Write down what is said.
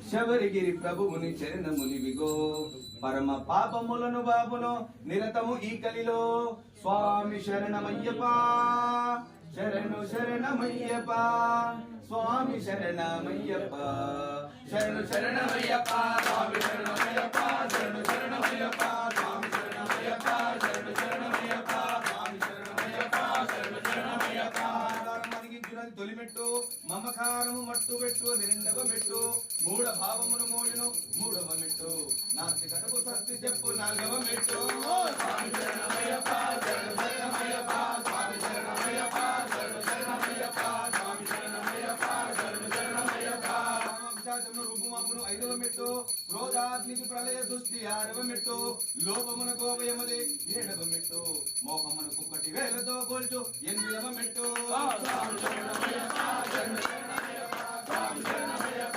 శబరిగిరి ప్రభువుని చరణములివిగో పరమ పాపములను బాబును నిరతము ఈ కలిలో స్వామి శరణమయ్యప్ప శరణు శరణమయ్యప్ప స్వామి శరణమయ్యప్ప శరణు శరణమయ్యప్ప స్వామి శరణమయ్యప్ప శరణు శరణమయ్యప్ప స్వామి శరణమయ్యప్ప శరణు శరణమయ్యప్ప స్వామి శరణమయ్యప్ప శరణు శరణమయ్యప్ప మనకించున్నది తొలిమెట్టు మమకారము మట్టు పెట్టు రెండవ మెట్టు మూఢ భావమును మోయును మూడవ మెట్టు నాస్తికతకు సస్తి చెప్పు నాలుగవ మెట్టు స్వామి శరణమయ్యప్ప శరణు శరణమయ్యప్ప స్వామి శరణమయ్యప్ప శరణు శరణమయ్యప్ప స్వామి శరణమయ్యప్ప శరణు శరణమయ్యప్ప రూపుమాపును ఐదవ మెట్టు క్రోధాగ్నికి ప్రళయ సృష్టి ఆరవ మెట్టు లోపమునకు భయమదే ఏడవ మెట్టు మోహమునకు 1,000తో కోల్చు ఎనిమిదవ మెట్టు స్వామి శరణమయ్యప్ప శరణు శరణమయ్యప్ప స్వామి శరణమయ్యప్ప